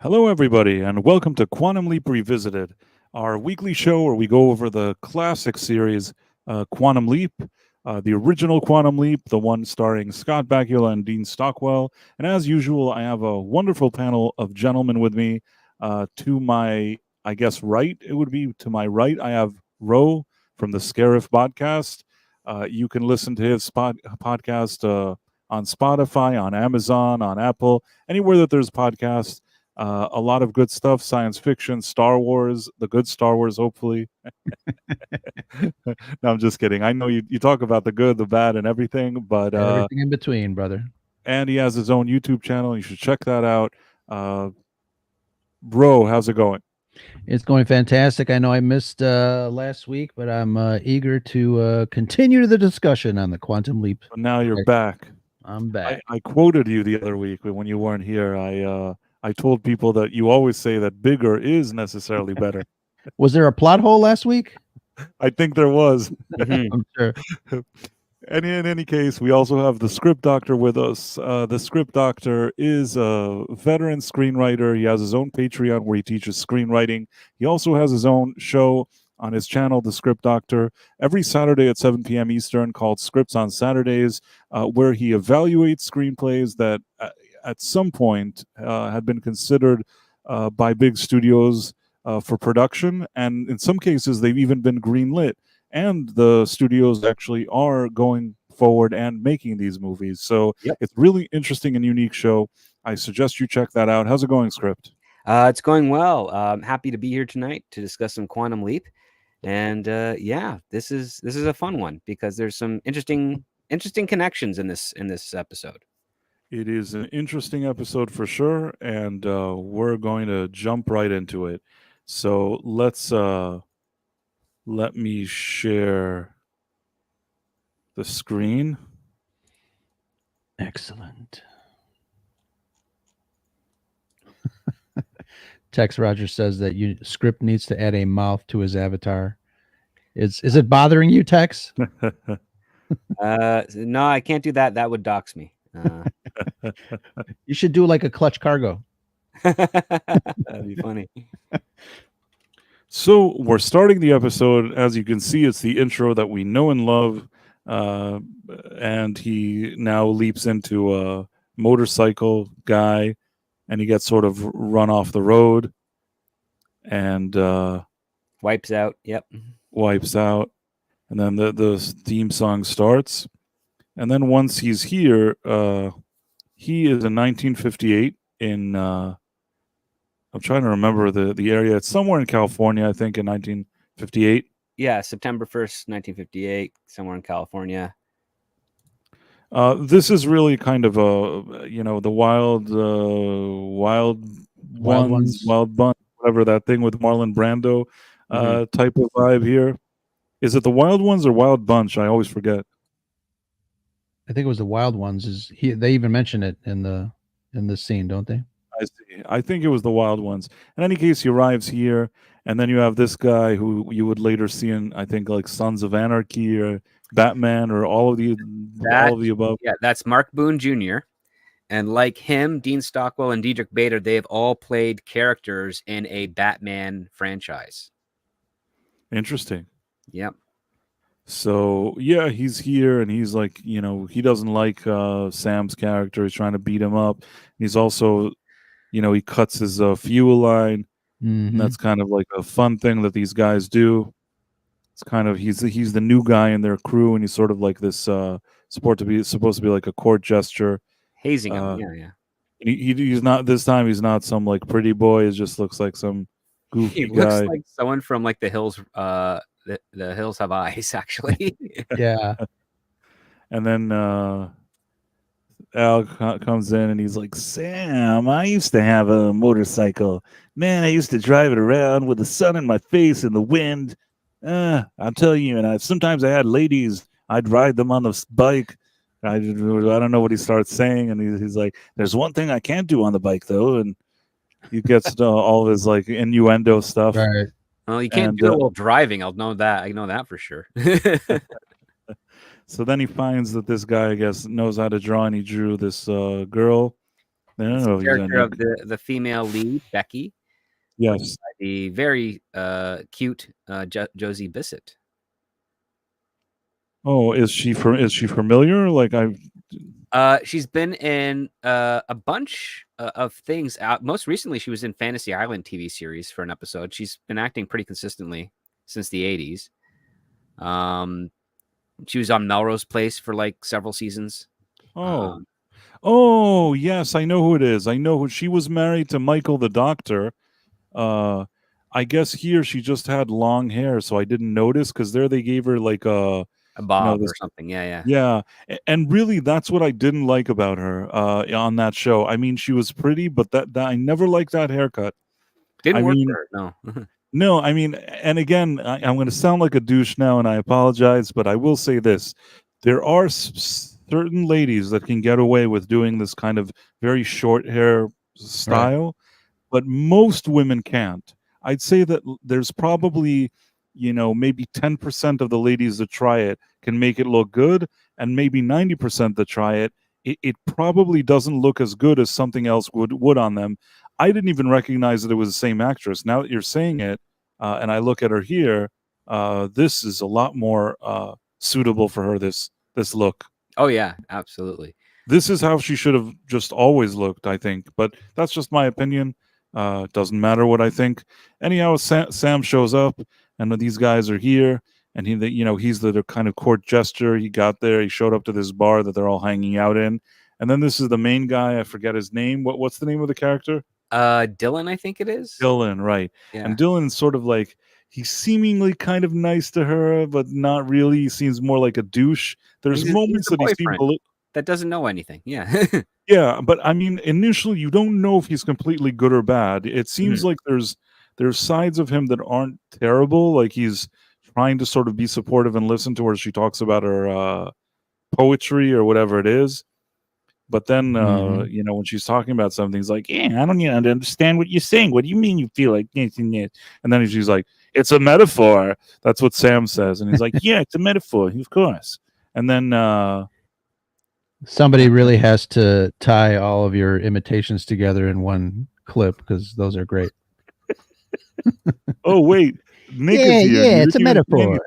Hello, everybody, and welcome to Quantum Leap Revisited, our weekly show where we go over the classic series, Quantum Leap, the original Quantum Leap, the one starring Scott Bakula and Dean Stockwell. And as usual, I have a wonderful panel of gentlemen with me. To my, I guess, right, it would be to my right, I have Ro from the Scarif Podcast. You can listen to his podcast on Spotify, on Amazon, on Apple, anywhere that there's podcasts. A lot of good stuff, science fiction, Star Wars, the good Star Wars, hopefully. No, I'm just kidding. I know you talk about the good, the bad, and everything, but everything in between, brother. And he has his own YouTube channel. You should check that out. Bro, how's it going? It's going fantastic. I know I missed last week, but I'm eager to continue the discussion on the Quantum Leap. But now you're back. I'm back. I quoted you the other week when you weren't here. I told people that you always say that bigger is necessarily better. Was there a plot hole last week? I think there was. I'm sure. And in any case, we also have the Script Doctor with us. The Script Doctor is a veteran screenwriter. He has his own Patreon where he teaches screenwriting. He also has his own show on his channel, The Script Doctor, every Saturday at 7 p.m. Eastern, called Scripts on Saturdays, where he evaluates screenplays that at some point had been considered by big studios for production. And in some cases, they've even been greenlit. And the studios actually are going forward and making these movies. So It's really interesting and unique show. I suggest you check that out. How's it going, Script? It's going well. I'm happy to be here tonight to discuss some Quantum Leap. And this is a fun one because there's some interesting connections in this episode. It is an interesting episode for sure, and we're going to jump right into it. So let me share the screen. Excellent. Tex Rogers says that Script needs to add a mouth to his avatar. Is it bothering you, Tex? No, I can't do that. That would dox me. You should do like a Clutch Cargo. That'd be funny. So we're starting the episode. As you can see, it's the intro that we know and love. And he now leaps into a motorcycle guy, and he gets sort of run off the road and wipes out. Yep. Wipes out. And then the theme song starts. And then once he's here, he is in 1958 in, I'm trying to remember the area. It's somewhere in California, I think, in 1958. Yeah, September 1st, 1958, somewhere in California. This is really kind of the wild bunch, whatever that thing with Marlon Brando type of vibe here. Is it the Wild Ones or Wild Bunch? I always forget. I think it was the Wild Ones. They even mention it in the scene, don't they? I see. I think it was the Wild Ones. In any case, he arrives here, and then you have this guy who you would later see in, I think, like Sons of Anarchy or Batman or all of the above. Yeah, that's Mark Boone Jr. And like him, Dean Stockwell and Diedrich Bader, they have all played characters in a Batman franchise. Interesting. Yep. So, yeah, he's here, and he's like, he doesn't like Sam's character. He's trying to beat him up. He's also, he cuts his fuel line. Mm-hmm. And that's kind of like a fun thing that these guys do. It's kind of, he's the new guy in their crew, and he's sort of like this, supposed to be like a court gesture. Hazing him, yeah. He's not, this time he's not some like pretty boy. He just looks like some goofy guy. He looks like someone from like the Hills, the Hills Have Eyes, actually. Yeah. And then Al comes in and he's like, Sam, I used to have a motorcycle. Man, I used to drive it around with the sun in my face and the wind. I'll tell you, and sometimes I had ladies. I'd ride them on the bike. I don't know what he starts saying, and he's like, there's one thing I can't do on the bike, though. And he gets all of his like innuendo stuff. Right. Well, you can't do it while driving. I know that for sure. So then he finds that this guy, I guess, knows how to draw, and he drew this girl. I don't It's know the if he's in character it. of the female lead, Becky, Yes. the very cute Josie Bissett. Oh, is she familiar? Like She's been in a bunch of things. Most recently, she was in Fantasy Island TV series for an episode. She's been acting pretty consistently since the 80s. She was on Melrose Place for like several seasons. Oh, yes, I know who it is. I know who she was married to Michael the Doctor. I guess here she just had long hair, so I didn't notice because there they gave her like a bob or something. Yeah. And really that's what I didn't like about her on that show. I mean, she was pretty, but that I never liked that haircut. Didn't work for her, no. No, I mean, and again, I'm going to sound like a douche now, and I apologize, but I will say this. There are certain ladies that can get away with doing this kind of very short hair style, but most women can't. I'd say that there's probably, maybe 10% of the ladies that try it can make it look good, and maybe 90% that try it, it probably doesn't look as good as something else would on them. I didn't even recognize that it was the same actress. Now that you're saying it, and I look at her here, this is a lot more suitable for her, this look. Oh, yeah, absolutely. This is how she should have just always looked, I think. But that's just my opinion. Doesn't matter what I think. Anyhow, Sam shows up, and these guys are here, and he's the kind of court jester. He got there. He showed up to this bar that they're all hanging out in. And then this is the main guy. I forget his name. What's the name of the character? Dylan, I think it is. Dylan, right. Yeah. And Dylan's sort of like, he's seemingly kind of nice to her, but not really. He seems more like a douche. There's moments that he seems a little... that doesn't know anything. Yeah. Yeah, but I mean, initially, you don't know if he's completely good or bad. It seems like there's sides of him that aren't terrible. Like he's trying to sort of be supportive and listen to her. She talks about her poetry or whatever it is. But then, when she's talking about something, he's like, yeah, I don't understand what you're saying. What do you mean you feel like this and this? And then she's like, it's a metaphor. That's what Sam says. And he's like, yeah, it's a metaphor, of course. And then... somebody really has to tie all of your imitations together in one clip because those are great. Oh, wait. Nick is here. Yeah, it's a metaphor.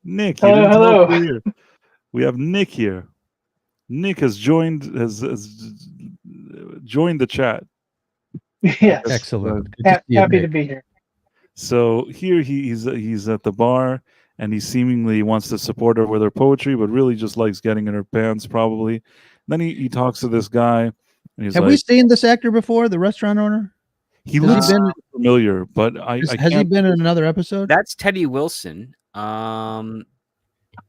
Nick, hello. We have Nick here. Nick has joined joined the chat. Yes. Excellent. Happy to be here. So here he's at the bar, and he seemingly wants to support her with her poetry, but really just likes getting in her pants, probably. And then he talks to this guy, and he's Have we seen this actor before, the restaurant owner? He looks familiar, but has he been in another episode? That's Teddy Wilson.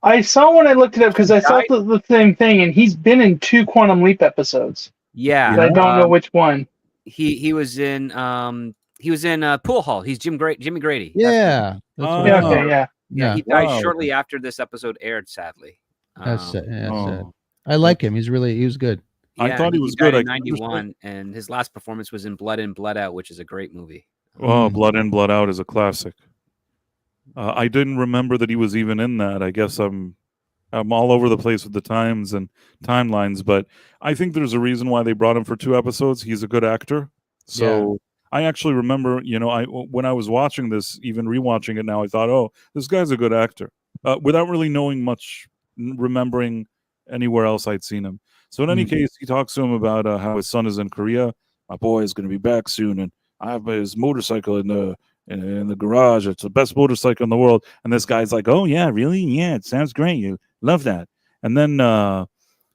I saw when I looked it up because I thought the same thing, and he's been in 2 Quantum Leap episodes. Yeah, but I don't know which one. He was in Pool Hall. He's Jimmy Grady. Yeah. Yeah. He died shortly after this episode aired. Sadly, that's sad. I like him. He was good. Yeah, I thought he was good. In '91, and his last performance was in Blood In, Blood Out, which is a great movie. Oh, Blood In, Blood Out is a classic. I didn't remember that he was even in that. I guess I'm all over the place with the times and timelines, but I think there's a reason why they brought him for 2 episodes. He's a good actor. So I actually remember, when I was watching this, even rewatching it now, I thought, oh, this guy's a good actor, without really knowing much, remembering anywhere else I'd seen him. So in any case, he talks to him about how his son is in Korea. My boy is going to be back soon, and I have his motorcycle in the garage. It's the best motorcycle in the world. And this guy's like, oh, yeah, really? Yeah, it sounds great. You love that. And then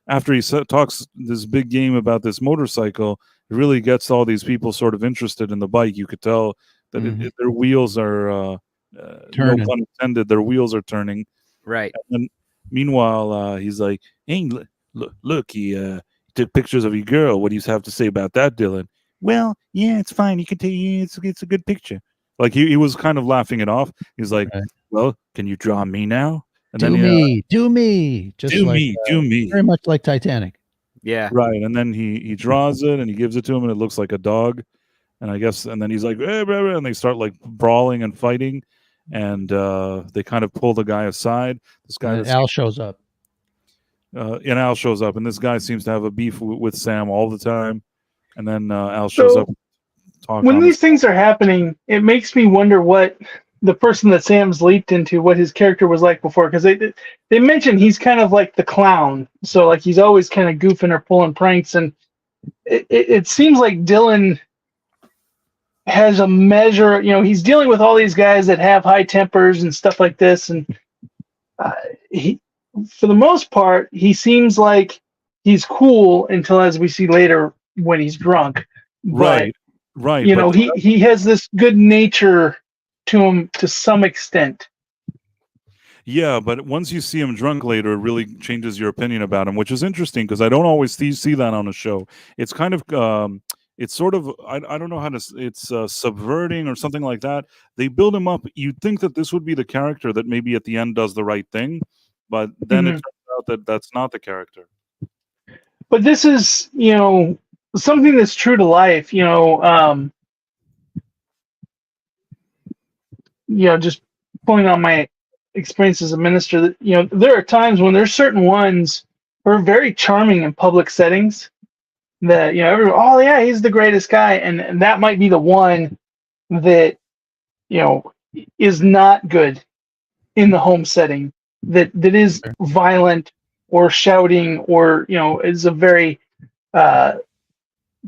after he talks this big game about this motorcycle, it really gets all these people sort of interested in the bike. You could tell that their wheels are, no pun intended, their wheels are turning. Right. And meanwhile, he's like, hey, look, he took pictures of your girl. What do you have to say about that, Dylan? Well, yeah, it's fine. You can tell you it's a good picture. Like he was kind of laughing it off. He's like, well, can you draw me now? And do me. Just do me. Very much like Titanic. Yeah. Right. And then he draws it and he gives it to him, and it looks like a dog. And I guess, and then he's like, and they start like brawling and fighting, and they kind of pull the guy aside. This guy, Al shows up. And Al shows up, and this guy seems to have a beef with Sam all the time. And then Al shows up. When these things are happening, it makes me wonder what the person that Sam's leaped into, what his character was like before, because they mentioned he's kind of like the clown, so like he's always kind of goofing or pulling pranks, and it seems like Dylan has a measure. He's dealing with all these guys that have high tempers and stuff like this, and he, for the most part, he seems like he's cool until, as we see later, when he's drunk. Right. He has this good nature to him to some extent. Yeah, but once you see him drunk later, it really changes your opinion about him, which is interesting because I don't always see that on a show. It's kind of, it's sort of, I don't know how to, it's subverting or something like that. They build him up. You'd think that this would be the character that maybe at the end does the right thing, but then it turns out that that's not the character. But this is, something that's true to life, just pulling on my experience as a minister, that, there are times when there's certain ones who are very charming in public settings that, everyone, oh yeah, he's the greatest guy. And that might be the one that, is not good in the home setting, that is violent or shouting or, is a very,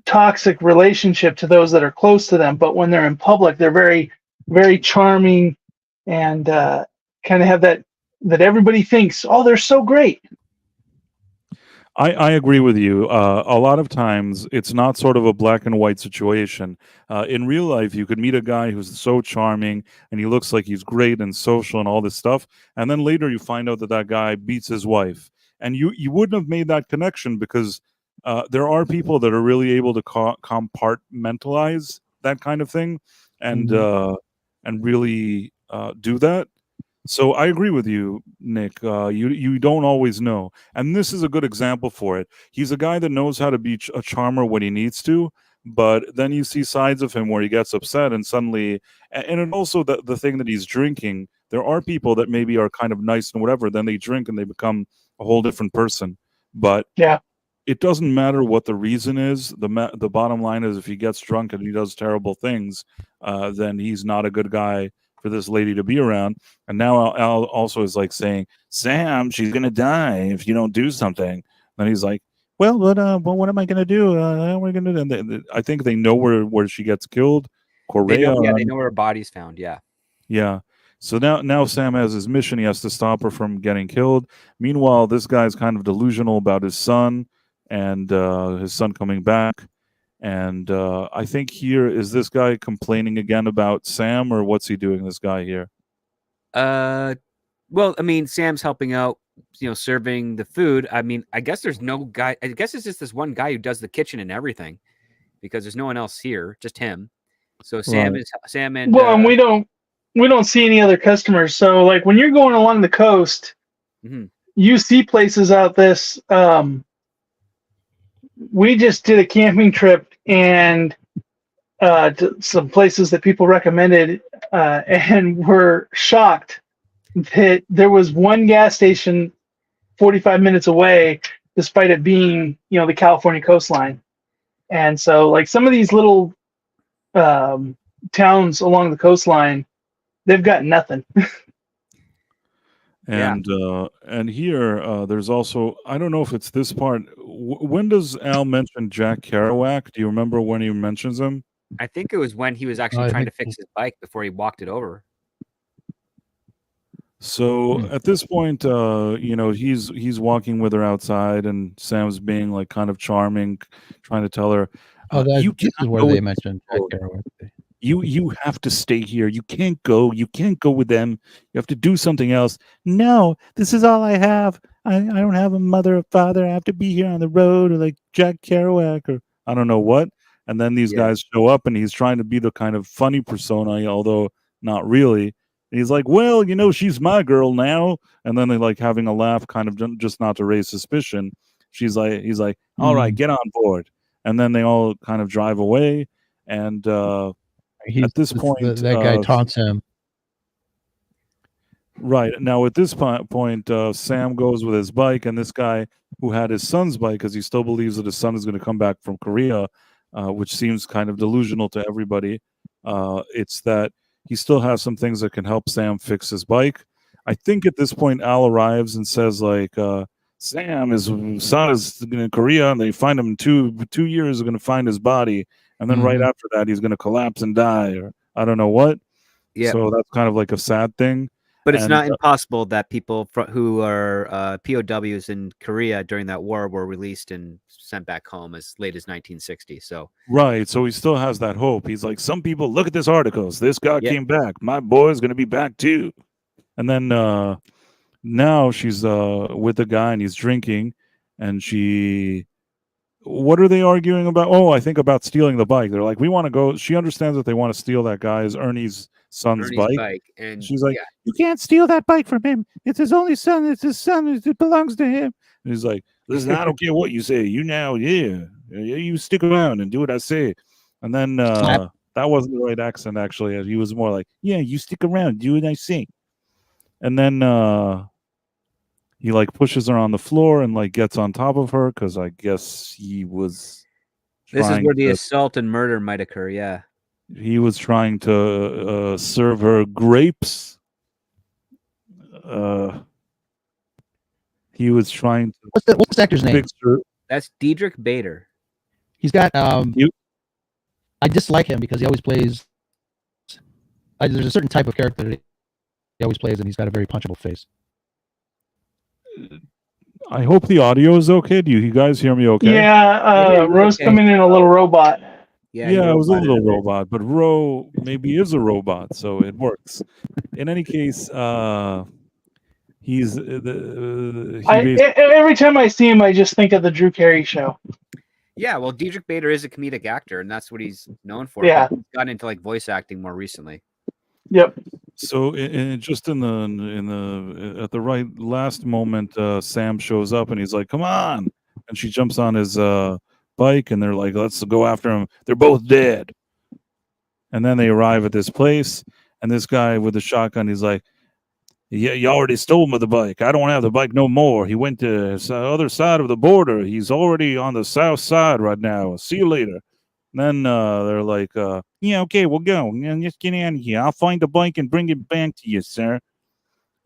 toxic relationship to those that are close to them, but when they're in public, they're very, very charming and kind of have that everybody thinks, oh, they're so great. I agree with you. A lot of times, it's not sort of a black and white situation. In real life, you could meet a guy who's so charming and he looks like he's great and social and all this stuff, and then later you find out that guy beats his wife, and you wouldn't have made that connection because there are people that are really able to compartmentalize that kind of thing and really do that. So I agree with you, Nick. You don't always know. And this is a good example for it. He's a guy that knows how to be a charmer when he needs to, but then you see sides of him where he gets upset and suddenly, and it also the thing that he's drinking, there are people that maybe are kind of nice and whatever, then they drink and they become a whole different person. But yeah. It doesn't matter what the reason is. The bottom line is if he gets drunk and he does terrible things, then he's not a good guy for this lady to be around. And now Al also is like saying, Sam, she's going to die if you don't do something. And he's like, well, what am I going to do? What am I going to do? And I think they know where she gets killed. They know where her body's found. Yeah. Yeah. So now Sam has his mission. He has to stop her from getting killed. Meanwhile, this guy's kind of delusional about his son and his son coming back. And I think here, is this guy complaining again about Sam, or what's he doing, this guy here? Well, I mean, Sam's helping out, serving the food. I mean, I guess there's no guy. I guess it's just this one guy who does the kitchen and everything because there's no one else here, just him. So Sam and and we don't see any other customers. So like when you're going along the coast, you see places out this. We just did a camping trip and to some places that people recommended, and were shocked that there was one gas station 45 minutes away, despite it being, the California coastline. And so like some of these little towns along the coastline, they've got nothing. And here there's also, I don't know if it's this part. When does Al mention Jack Kerouac? Do you remember when he mentions him? I think it was when he was actually trying to fix his bike before he walked it over. So at this point, he's walking with her outside, and Sam's being like kind of charming, trying to tell her, this is where they mentioned Jack Kerouac. You have to stay here. You can't go. You can't go with them. You have to do something else. No, this is all I have. I don't have a mother or father. I have to be here on the road, or like Jack Kerouac, or I don't know what. And then these guys show up, and he's trying to be the kind of funny persona, although not really. And he's like, well, she's my girl now. And then they like having a laugh, kind of just not to raise suspicion. He's like, all right, get on board. And then they all kind of drive away. And at this point, that guy taunts him. Right. Now, at this point, Sam goes with his bike, and this guy who had his son's bike, because he still believes that his son is going to come back from Korea, which seems kind of delusional to everybody. It's that he still has some things that can help Sam fix his bike. I think at this point Al arrives and says like, Sam, his son is in Korea, and they find him in two years. They're going to find his body, and then right after that, he's going to collapse and die, or I don't know what. Yeah. So that's kind of like a sad thing. But it's not impossible that people who are POWs in Korea during that war were released and sent back home as late as 1960. So right. So he still has that hope. He's like, some people look at this article. This guy came back. My boy's going to be back too. And then now she's with the guy and he's drinking, and what are they arguing about? Oh, I think about stealing the bike. They're like, we want to go. She understands that they want to steal that guy's Ernie's son's bike. And she's like, you can't steal that bike from him. It's his only son. It's his son. It belongs to him. And he's like, listen, I don't care what you say. You now, you stick around and do what I say. And then that wasn't the right accent, actually. He was more like, yeah, you stick around, do what I say. And then he like pushes her on the floor and like gets on top of her because I guess he was. This is where the assault and murder might occur. Yeah. He was trying to serve her grapes. He was trying to. What's the actor's name? That's Diedrich Bader. He's got. I dislike him because he always plays. There's a certain type of character that he always plays, and he's got a very punchable face. I hope the audio is okay. Do you guys hear me okay? Yeah, Rose coming in a little robot. Yeah, it was a little robot, but Ro maybe is a robot, so it works. In any case, he's every time I see him, I just think of the Drew Carey Show. Yeah, well, Diedrich Bader is a comedic actor, and that's what he's known for. Yeah, he's gotten into like voice acting more recently. Yep. So, just at the right last moment, Sam shows up and he's like, "Come on!" And she jumps on his bike, and they're like, "Let's go after him." They're both dead. And then they arrive at this place, and this guy with the shotgun, he's like, "Yeah, you already stole me the bike. I don't have the bike no more. He went to the other side of the border. He's already on the south side right now. See you later." And then they're like, yeah, okay, we'll go. And just get out of here. I'll find the bike and bring it back to you, sir.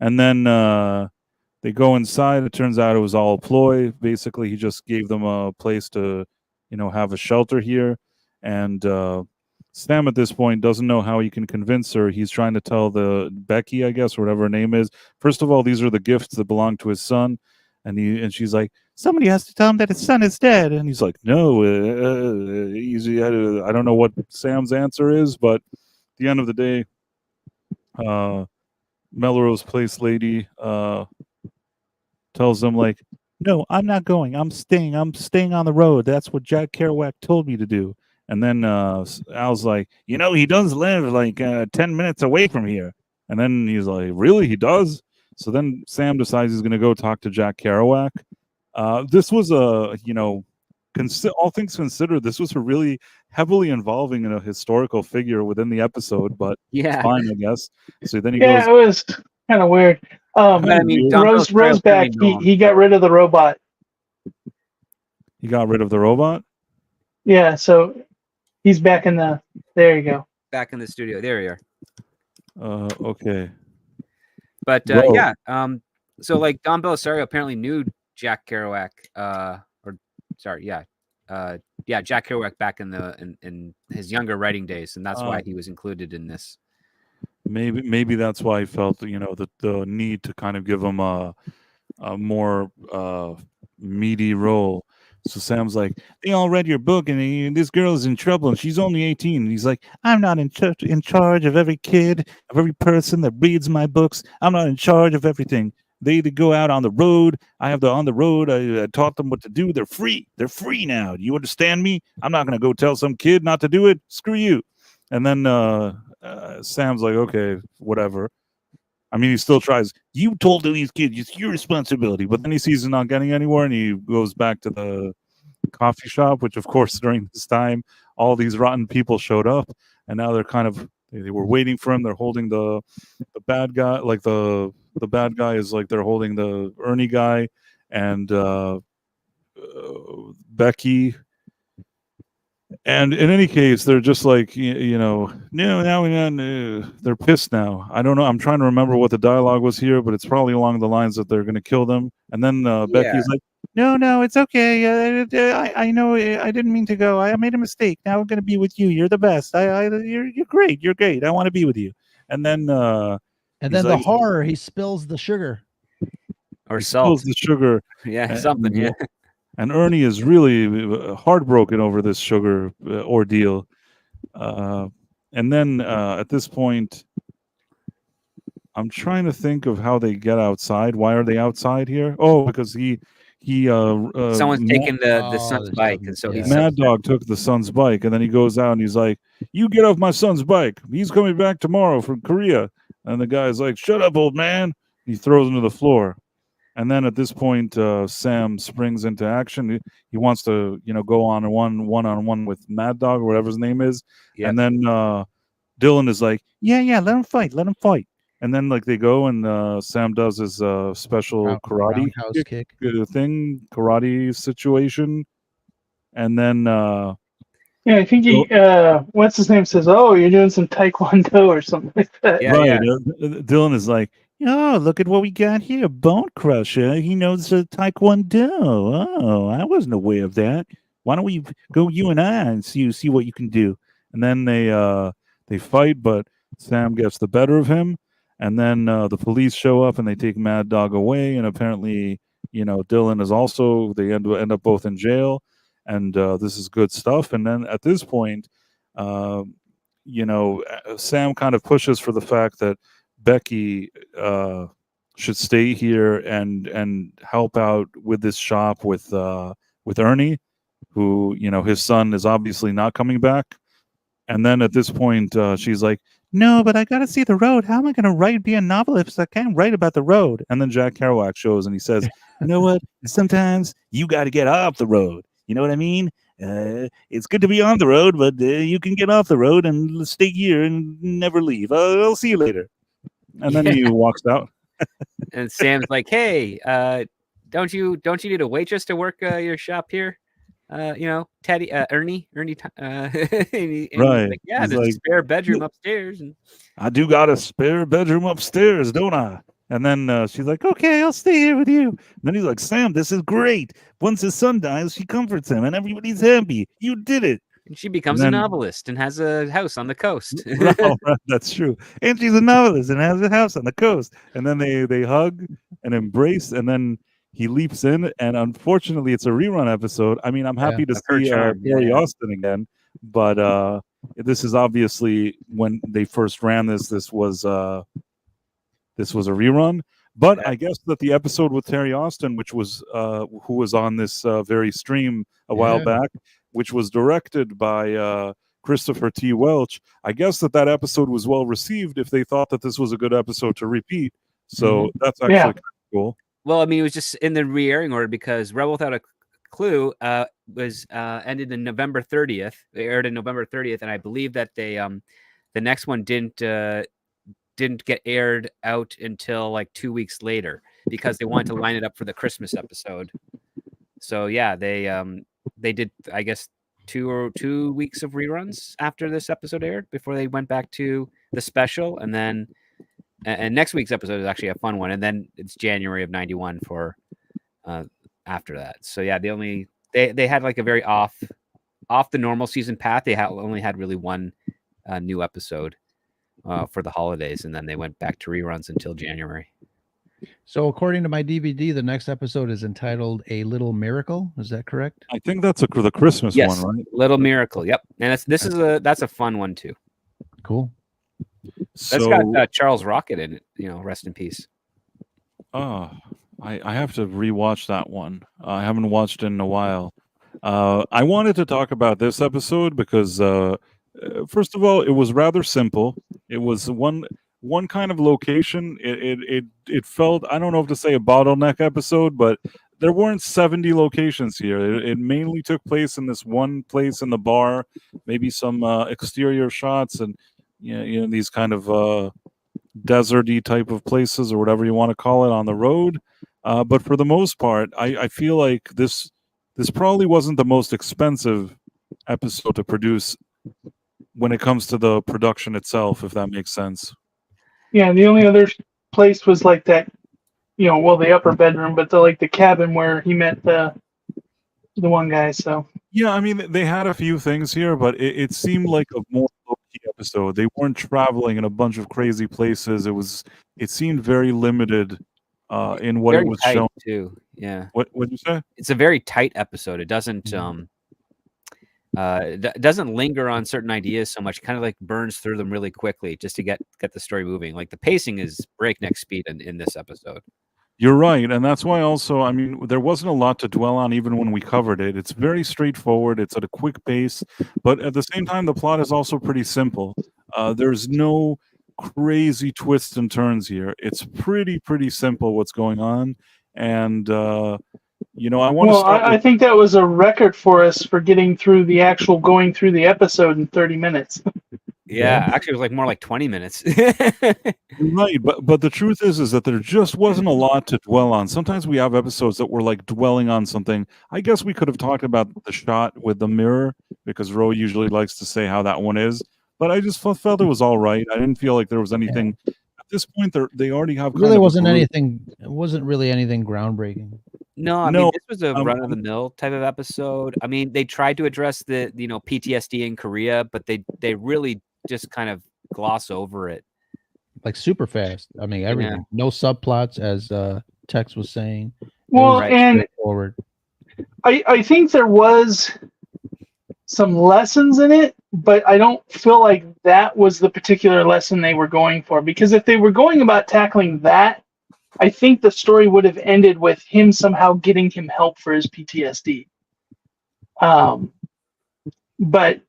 And then they go inside. It turns out it was all a ploy. Basically, he just gave them a place to, have a shelter here. And Sam at this point doesn't know how he can convince her. He's trying to tell the Becky, I guess, or whatever her name is. First of all, these are the gifts that belong to his son. And she's like, somebody has to tell him that his son is dead. And he's like, no, I don't know what Sam's answer is, but at the end of the day, Melrose Place lady tells them like, no, I'm not going. I'm staying on the road. That's what Jack Kerouac told me to do. And then Al's like, he does live like 10 minutes away from here. And then he's like, really? He does? So then Sam decides he's going to go talk to Jack Kerouac. This was all things considered, this was a really heavily involving in a historical figure within the episode, but yeah, fine, I guess. So then he goes. It was kind of weird. Rose back. He got rid of the robot. He got rid of the robot? Yeah, so he's back in the. There you go. Back in the studio. There you are. Okay. But so like Don Belisario apparently knew Jack Kerouac, Jack Kerouac back in his younger writing days, and that's why he was included in this. Maybe that's why he felt the need to kind of give him a more meaty role. So Sam's like, they all read your book, and this girl is in trouble, and she's only 18. And he's like, I'm not in charge of every kid, of every person that reads my books. I'm not in charge of everything. They go out on the road. I have on the road. I taught them what to do. They're free. They're free now. Do you understand me? I'm not going to go tell some kid not to do it. Screw you. And then Sam's like, okay, whatever. I mean, he still tries. You told these kids it's your responsibility. But then he sees he's not getting anywhere, and he goes back to the coffee shop, which, of course, during this time, all these rotten people showed up. And now they're they were waiting for him. They're holding the bad guy. Like the bad guy is like they're holding the Ernie guy. And Becky And in any case, they're just like, no, now we're not. They're pissed now. I don't know. I'm trying to remember what the dialogue was here, but it's probably along the lines that they're going to kill them. And then Becky's like, no, it's okay. I know I didn't mean to go. I made a mistake. Now I'm going to be with you. You're the best. You're great. You're great. I want to be with you. And then the horror, he spills the sugar. Or salt. Spills the sugar. Yeah, something, yeah. And Ernie is really heartbroken over this sugar ordeal. And then at this point, I'm trying to think of how they get outside. Why are they outside here? Oh, because someone's taking the son's bike, and so he's Mad Dog took the son's bike, and then he goes out and he's like, "You get off my son's bike. He's coming back tomorrow from Korea." And the guy's like, "Shut up, old man." He throws him to the floor. And then at this point, Sam springs into action. He wants to, go on one-on-one with Mad Dog or whatever his name is. Yep. And then Dylan is like, yeah, let him fight. And then they go and Sam does his special karate kick thing, karate situation. And then I think he what's his name says, "Oh, you're doing some taekwondo or something like that." Yeah, right. Yeah. Dylan is like, "Oh, look at what we got here, Bone Crusher. He knows taekwondo. Oh, I wasn't aware of that. Why don't we go, you and I, and see what you can do?" And then they fight, but Sam gets the better of him. And then the police show up and they take Mad Dog away. And apparently, Dylan is also, they end up both in jail. And this is good stuff. And then at this point, Sam kind of pushes for the fact that Becky should stay here and help out with this shop with Ernie, who, his son is obviously not coming back. And then at this point, she's like, "No, but I got to see the road. How am I going to be a novelist if I can't write about the road?" And then Jack Kerouac shows and he says, "You know what? Sometimes you got to get off the road. You know what I mean? It's good to be on the road, but you can get off the road and stay here and never leave. I'll see you later." And then he walks out. And Sam's like, "Hey, don't you need a waitress to work your shop here? Teddy, Ernie, and right? Like, yeah, there's a spare bedroom upstairs, and I do got a spare bedroom upstairs, don't I?" And then she's like, "Okay, I'll stay here with you." And then he's like, "Sam, this is great. Once his son dies, she comforts him, and everybody's happy. You did it." And she becomes a novelist and has a house on the coast. Right, that's true. And she's a novelist and has a house on the coast. And then they hug and embrace, and then he leaps in. And unfortunately, it's a rerun episode. I mean, I'm happy to see Barry Austin again, but this is obviously when they first ran this. This was a rerun. But I guess that the episode with Terry Austin, which was who was on this very stream a while back, which was directed by Christopher T. Welch, I guess that episode was well received if they thought that this was a good episode to repeat. So that's actually kind of cool. Well, I mean, it was just in the re-airing order because Rebel Without a Clue was ended in November 30th. They aired in November 30th, and I believe that they the next one didn't get aired out until like 2 weeks later because they wanted to line it up for the Christmas episode. So yeah, they did, I guess, 2 weeks of reruns after this episode aired before they went back to the special, and then next week's episode is actually a fun one, and then it's January of '91 for after that. So yeah, they had like a very off the normal season path. They only had really one new episode for the holidays, and then they went back to reruns until January. So according to my DVD, the next episode is entitled "A Little Miracle." Is that correct? I think that's the Christmas one, right? Little Miracle. Yep. And that's a fun one too. Cool. That's got Charles Rocket in it. Rest in peace. I have to rewatch that one. I haven't watched it in a while. I wanted to talk about this episode because first of all, it was rather simple. It was one kind of location. It felt, I don't know if to say a bottleneck episode, but there weren't 70 locations here. It mainly took place in this one place in the bar, maybe some exterior shots, and these kind of deserty type of places or whatever you want to call it on the road. But for the most part, I feel like this probably wasn't the most expensive episode to produce when it comes to the production itself, if that makes sense. Yeah, the only other place was like that, the upper bedroom, but the cabin where he met the one guy. So yeah, I mean, they had a few things here, but it seemed like a more low-key episode. They weren't traveling in a bunch of crazy places. It seemed very limited in what very it was tight shown too. Yeah. What did you say? It's a very tight episode. It doesn't doesn't linger on certain ideas so much. Kind of like burns through them really quickly just to get the story moving. Like the pacing is breakneck speed in this episode. You're right, and that's why also, I mean, there wasn't a lot to dwell on even when we covered it. It's very straightforward. It's at a quick pace, but at the same time, the plot is also pretty simple. There's no crazy twists and turns here. It's pretty simple what's going on, and I want to start. I think that was a record for us for going through the episode in 30 minutes. Yeah, actually, it was more like 20 minutes. Right, but the truth is that there just wasn't a lot to dwell on. Sometimes we have episodes that were like dwelling on something. I guess we could have talked about the shot with the mirror because Ro usually likes to say how that one is. But I just felt it was all right. I didn't feel like there was anything at this point. They already have. Really wasn't anything. It wasn't really anything groundbreaking. No, I mean, this was a run-of-the-mill type of episode. I mean, they tried to address the PTSD in Korea, but they really just kind of gloss over it. Like super fast. I mean, everything. Yeah. No subplots, as Tex was saying. Well, and forward. I think there was some lessons in it, but I don't feel like that was the particular lesson they were going for. Because if they were going about tackling that, I think the story would have ended with him somehow getting him help for his PTSD. But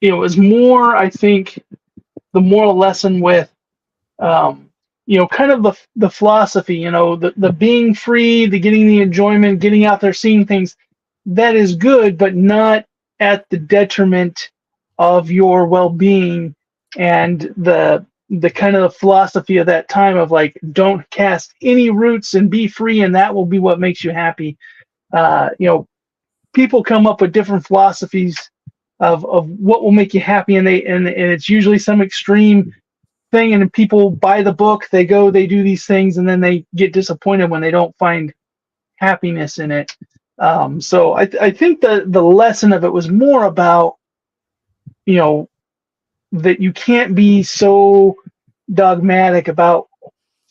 it was more, I think, the moral lesson with, kind of the philosophy, the being free, the getting the enjoyment, getting out there, seeing things. That is good, but not at the detriment of your well-being and the kind of the philosophy of that time of like, don't cast any roots and be free, and that will be what makes you happy. People come up with different philosophies of what will make you happy, and it's usually some extreme thing, and people buy the book, they do these things, and then they get disappointed when they don't find happiness in it. So I think the lesson of it was more about, that you can't be so dogmatic about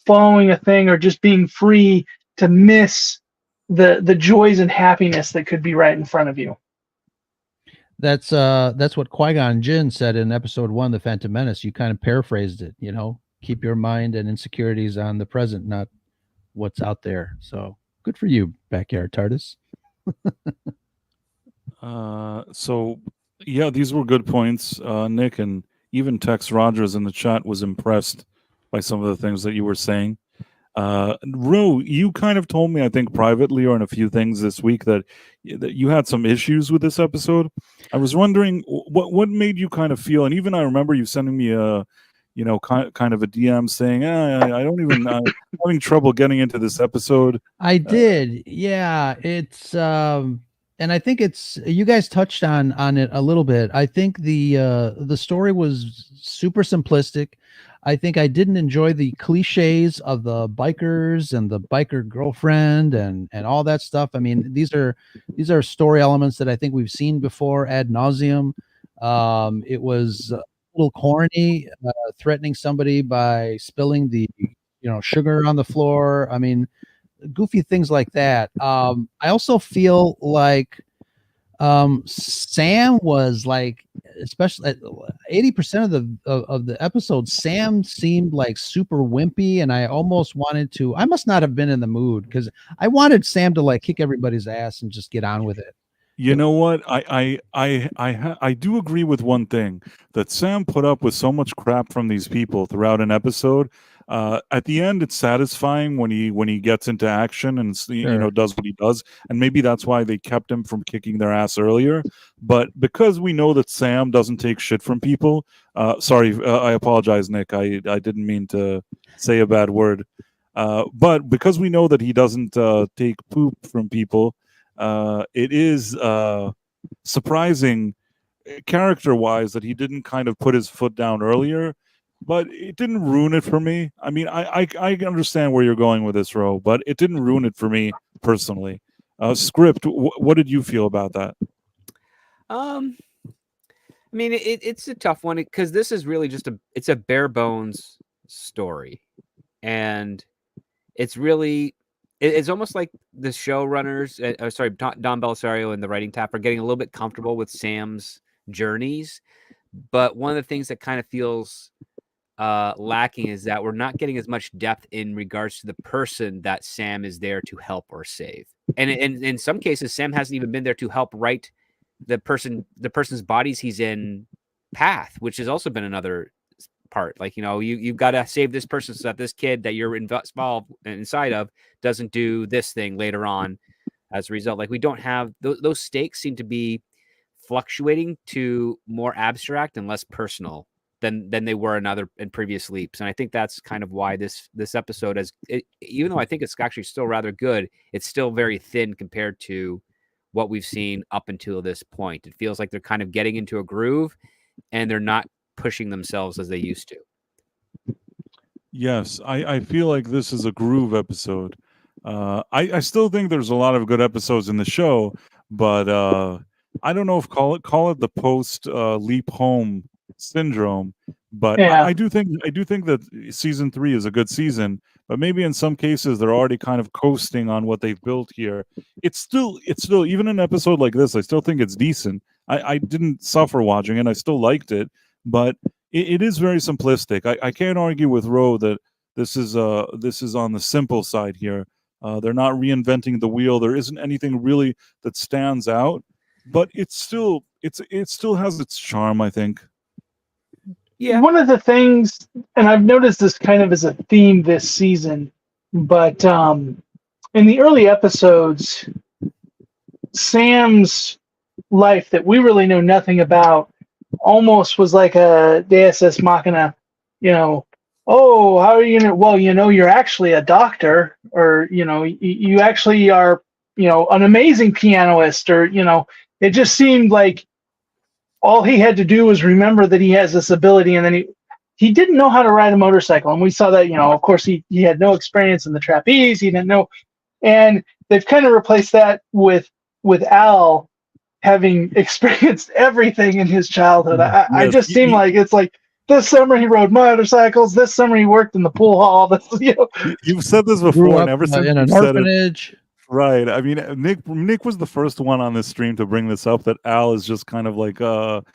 following a thing or just being free to miss the joys and happiness that could be right in front of you. That's what Qui-Gon Jinn said in episode 1, The Phantom Menace. You kind of paraphrased it, keep your mind and insecurities on the present, not what's out there. So good for you, Back Yard Tardis. So yeah, these were good points, Nick, and even Tex Rogers in the chat was impressed by some of the things that you were saying. Ro, you kind of told me, I think privately or in a few things this week, that you had some issues with this episode. I was wondering what made you kind of feel, and even I remember you sending me a kind of a DM saying, I don't even, I'm having trouble getting into this episode. I did. Yeah. It's, and I think you guys touched on it a little bit. I think the story was super simplistic. I think I didn't enjoy the cliches of the bikers and the biker girlfriend and all that stuff. I mean, these are story elements that I think we've seen before ad nauseum. It was a little corny, threatening somebody by spilling the sugar on the floor. I mean, goofy things like that. I also feel like Sam was like, especially 80% of the episode, Sam seemed like super wimpy, and I almost wanted to. I must not have been in the mood because I wanted Sam to like kick everybody's ass and just get on with it. You know what? I do agree with one thing, that Sam put up with so much crap from these people throughout an episode. At the end, it's satisfying when he gets into action and does what he does, and maybe that's why they kept him from kicking their ass earlier. But because we know that Sam doesn't take shit from people, sorry, I apologize, Nick. I didn't mean to say a bad word. But because we know that he doesn't take poop from people, it is surprising character-wise that he didn't kind of put his foot down earlier, but it didn't ruin it for me. I mean, I understand where you're going with this, Ro, but it didn't ruin it for me personally. Script, what did you feel about that? I mean, it's a tough one because this is really just it's a bare bones story, and it's really it's almost like the showrunners, Don Belisario and the writing staff are getting a little bit comfortable with Sam's journeys, but one of the things that kind of feels lacking is that we're not getting as much depth in regards to the person that Sam is there to help or save, and in some cases, Sam hasn't even been there to help write the person's bodies he's in path, which has also been another part. Like, you've got to save this person so that this kid that you're involved inside of doesn't do this thing later on as a result. Like, we don't have those stakes seem to be fluctuating to more abstract and less personal than they were in previous leaps. And I think that's kind of why this episode even though I think it's actually still rather good, it's still very thin compared to what we've seen up until this point. It feels like they're kind of getting into a groove and they're not pushing themselves as they used to. Yes, I feel like this is a groove episode. I still think there's a lot of good episodes in the show, but I don't know if call it the post leap home syndrome. But Yeah. I do think that season 3 is a good season, but maybe in some cases they're already kind of coasting on what they've built here. It's still even an episode like this, I still think it's decent. I didn't suffer watching it. I still liked it, but it is very simplistic. I can't argue with Ro that this is on the simple side here. They're not reinventing the wheel. There isn't anything really that stands out, but it still has its charm, I think. Yeah. One of the things, and I've noticed this kind of as a theme this season, but in the early episodes, Sam's life that we really know nothing about almost was like a Deus Ex Machina, oh, how are you gonna, well, you're actually a doctor, or, you actually are, an amazing pianist, or, it just seemed like all he had to do was remember that he has this ability, and then he didn't know how to ride a motorcycle. And we saw that, of course, he had no experience in the trapeze. He didn't know. And they've kind of replaced that with Al having experienced everything in his childhood. I just seem like it's like this summer he rode motorcycles. This summer he worked in the pool hall. You've said this before, and ever since in an you've said orphanage. Right. I mean, Nick was the first one on this stream to bring this up, that Al is just kind of like, what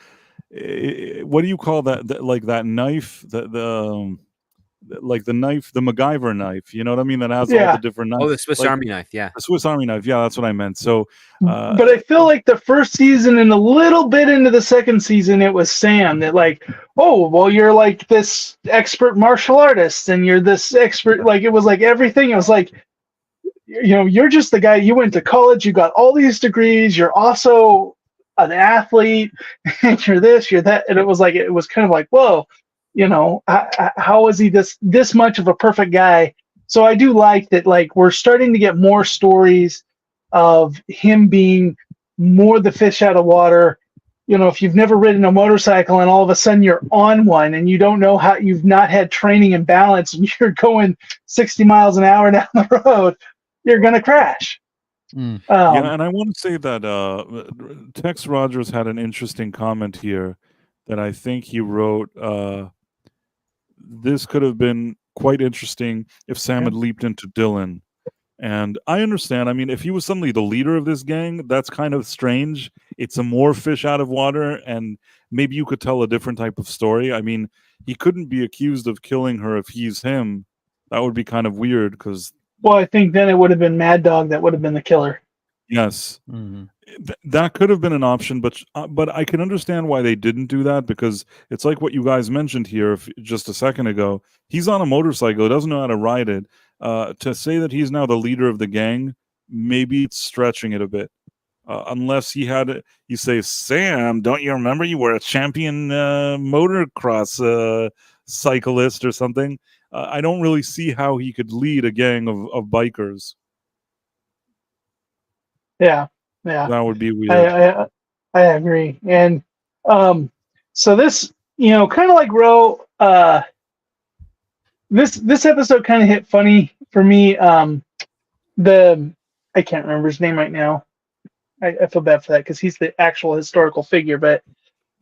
do you call that? Like that knife, like the knife, the MacGyver knife. You know what I mean? That has all the different knives. Oh, the Swiss Army knife. Yeah. The Swiss Army knife. Yeah, that's what I meant. So, but I feel like the first season and a little bit into the second season, it was Sam that like, oh, well, you're like this expert martial artist, and you're this expert. Like, it was like everything. It was like, you're just the guy, you went to college, you got all these degrees, you're also an athlete, and you're this, you're that. And it was kind of like, whoa, how is he this much of a perfect guy? So I do like that, like, we're starting to get more stories of him being more the fish out of water. If you've never ridden a motorcycle and all of a sudden you're on one and you don't know how, you've not had training and balance, and you're going 60 miles an hour down the road, you're going to crash. Yeah, and I want to say that Tex Rogers had an interesting comment here that I think he wrote. This could have been quite interesting if Sam had leaped into Dylan. And I understand. I mean, if he was suddenly the leader of this gang, that's kind of strange. It's a more fish out of water, and maybe you could tell a different type of story. I mean, he couldn't be accused of killing her if he's him. That would be kind of weird, because... Well, I think then it would have been Mad Dog that would have been the killer. Yes. Mm-hmm. That could have been an option, but I can understand why they didn't do that, because it's like what you guys mentioned here just a second ago. He's on a motorcycle. He doesn't know how to ride it. To say that he's now the leader of the gang, maybe it's stretching it a bit. Unless you say, Sam, don't you remember you were a champion motocross cyclist or something? I don't really see how he could lead a gang of bikers. Yeah. That would be weird. I agree. And so this, kind of like Ro, this episode kind of hit funny for me. I can't remember his name right now. I feel bad for that because he's the actual historical figure, but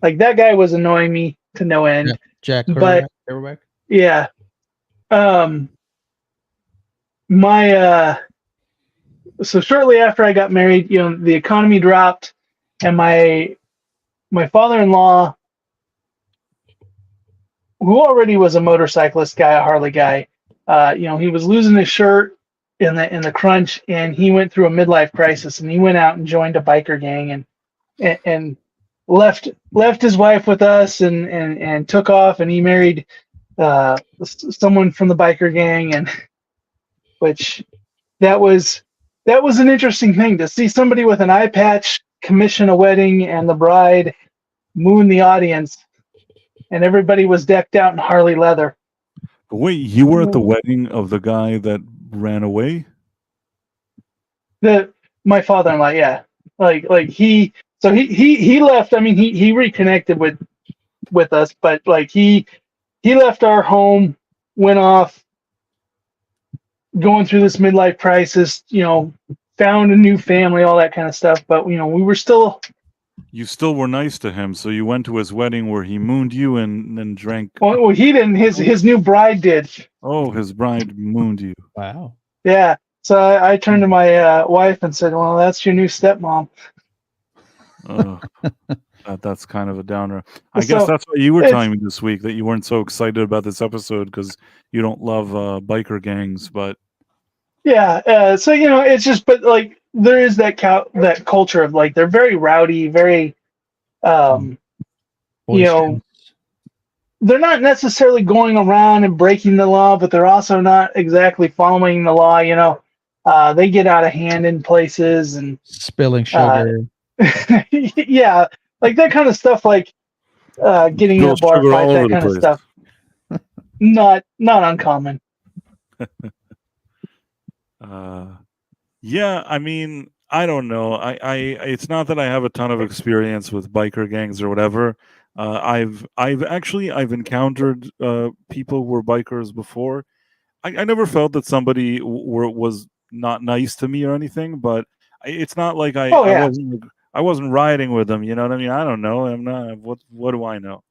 like that guy was annoying me to no end. Yeah, Jack but Herbeck. Yeah. So shortly after I got married, the economy dropped, and my father-in-law, who already was a motorcyclist guy, a Harley guy, he was losing his shirt in the crunch, and he went through a midlife crisis, and he went out and joined a biker gang and left his wife with us and took off, and he married someone from the biker gang, and which that was an interesting thing to see somebody with an eye patch commission a wedding and the bride moon the audience, and everybody was decked out in Harley leather. Wait, you were at the wedding of the guy that ran away? My father-in-law, yeah. Like he left. I mean, he reconnected with us, but like he left our home, went off, going through this midlife crisis, found a new family, all that kind of stuff. But we were still. You still were nice to him, so you went to his wedding where he mooned you and then drank. Well, he didn't. His new bride did. Oh, his bride mooned you. Wow. Yeah. So I turned to my wife and said, "Well, that's your new stepmom." That's kind of a downer. I guess that's what you were telling me this week, that you weren't so excited about this episode because you don't love biker gangs, but yeah. So it's just, but like there is that culture of like they're very rowdy, very, they're not necessarily going around and breaking the law, but they're also not exactly following the law. They get out of hand in places and spilling sugar. Yeah, like that kind of stuff, like getting in a bar fight, that kind of stuff. Not uncommon. Yeah, I mean, I don't know. I it's not that I have a ton of experience with biker gangs or whatever. I've encountered people who were bikers before. I never felt that somebody was not nice to me or anything, but it's not like I wasn't riding with them. You know what I mean? I don't know. I'm not. What do I know?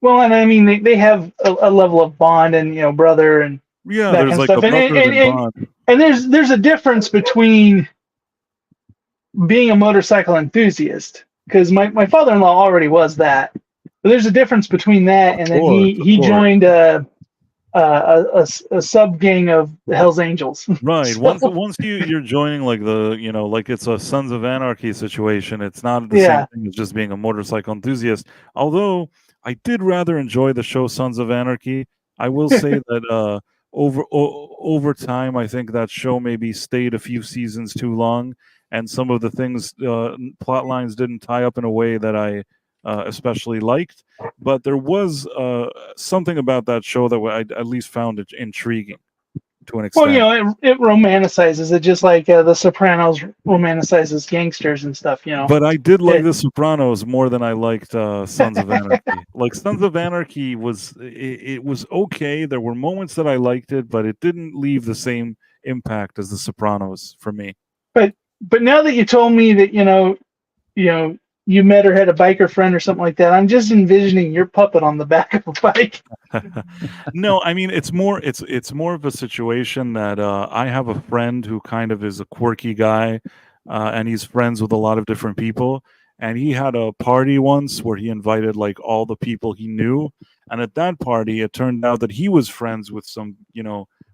Well, and I mean, they have a level of bond and brother and yeah, that there's kind like of stuff. a bond. And there's a difference between being a motorcycle enthusiist, because my father-in-law already was that. But there's a difference between that and then he joined a sub gang of the Hell's Angels. Right. So, Once you're joining like like it's a Sons of Anarchy situation, it's not the same thing as just being a motorcycle enthusiast. Although I did rather enjoy the show Sons of Anarchy. I will say that over time, I think that show maybe stayed a few seasons too long, and some of the things plot lines didn't tie up in a way that I especially liked. But there was something about that show that I at least found it intriguing to an extent. Well, it romanticizes it, just like The Sopranos romanticizes gangsters and stuff. But I did like The Sopranos more than I liked Sons of Anarchy. Like Sons of Anarchy was okay. There were moments that I liked it, but it didn't leave the same impact as The Sopranos for me. But now that you told me that you met or had a biker friend or something like that, I'm just envisioning your puppet on the back of a bike. No, I mean it's more of a situation that I have a friend who kind of is a quirky guy, and he's friends with a lot of different people. And he had a party once where he invited like all the people he knew, and at that party it turned out that he was friends with some